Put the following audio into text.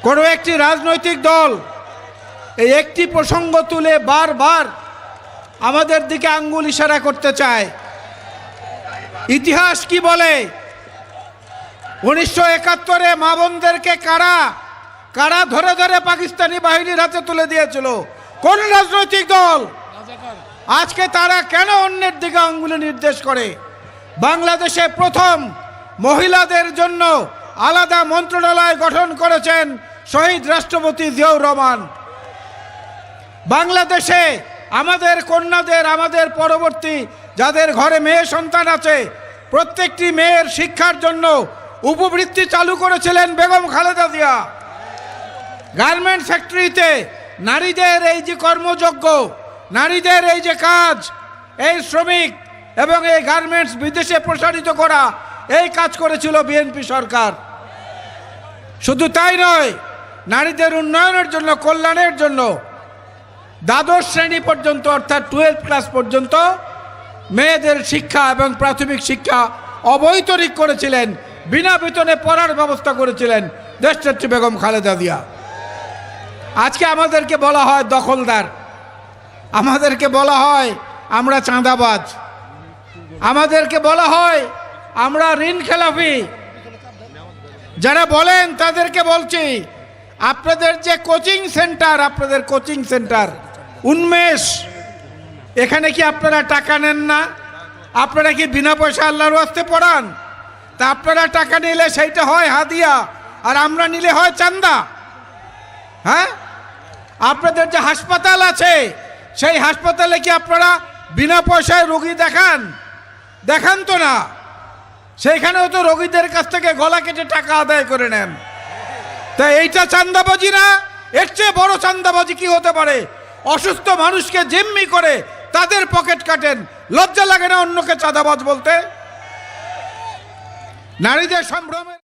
কোনো একটি রাজনৈতিক দল এই একটি প্রসঙ্গ তুলে বারবার আমাদের দিকে আঙ্গুল ইশারা করতে চায়। ইতিহাস কি বলে? 1971-এ মা বোনদেরকে কারা ধরে ধরে পাকিস্তানি বাহিনীর হাতে তুলে দিয়েছিল। কোন রাজনৈতিক দল? আজকে তারা কেন অন্যের দিকে আঙ্গুলে নির্দেশ করে? বাংলাদেশে প্রথম মহিলাদের জন্য আলাদা মন্ত্রণালয় গঠন করেছেন শহীদ রাষ্ট্রপতি জিয়াউর রহমান। বাংলাদেশে আমাদের কন্যাদের, আমাদের পরবর্তী যাদের ঘরে মেয়ে সন্তান আছে, প্রত্যেকটি মেয়ের শিক্ষার জন্য উপবৃত্তি চালু করেছিলেন বেগম খালেদা জিয়া। গার্মেন্টস ফ্যাক্টরিতে নারীদের এই যে কর্মযোগ্য, নারীদের এই যে কাজ, এই শ্রমিক এবং এই গার্মেন্টস বিদেশে প্রসারিত করা, এই কাজ করেছিল বিএনপি সরকার। শুধু তাই নয়, নারীদের উন্নয়নের জন্য, কল্যাণের জন্য দ্বাদশ শ্রেণী পর্যন্ত অর্থাৎ 12 ক্লাস পর্যন্ত মেয়েদের শিক্ষা এবং প্রাথমিক শিক্ষা অবৈতনিক করেছিলেন, বিনা বেতনে পড়ার ব্যবস্থা করেছিলেন দেশনেত্রী বেগম খালেদা জিয়া। আজকে আমাদেরকে বলা হয় দখলদার, আমাদেরকে বলা হয় আমরা চাঁদাবাজ, আমাদেরকে বলা হয় আমরা ঋণ খেলাফি। যারা বলেন তাদেরকে বলছি, আপনাদের যে কোচিং সেন্টার, আপনাদের কোচিং সেন্টার উন্মেষ, এখানে কি আপনারা টাকা নেন না? আপনারা কি বিনা পয়সা আল্লাহর ওয়াস্তে পড়ান? তা আপনারা টাকা নিলে সেইটা হয় হাদিয়া, আর আমরা নিলে হয় চান্দা। হ্যাঁ, আপনাদের যে হাসপাতাল আছে, সেই হাসপাতালে কি আপনারা বিনা পয়সায় রোগী দেখান তো না। সেইখানেও তো রোগীদের কাছ থেকে গলা কেটে টাকা আদায় করে নেন। তা এইটা চান্দাবাজি না? এর চেয়ে বড় চান্দাবাজি কি হতে পারে? অসুস্থ মানুষকে জিম্মি করে তাদের পকেট কাটেন। লজ্জা লাগে না অন্যকে চাঁদাবাজ বলতে? নারীদের সম্ভ্রমের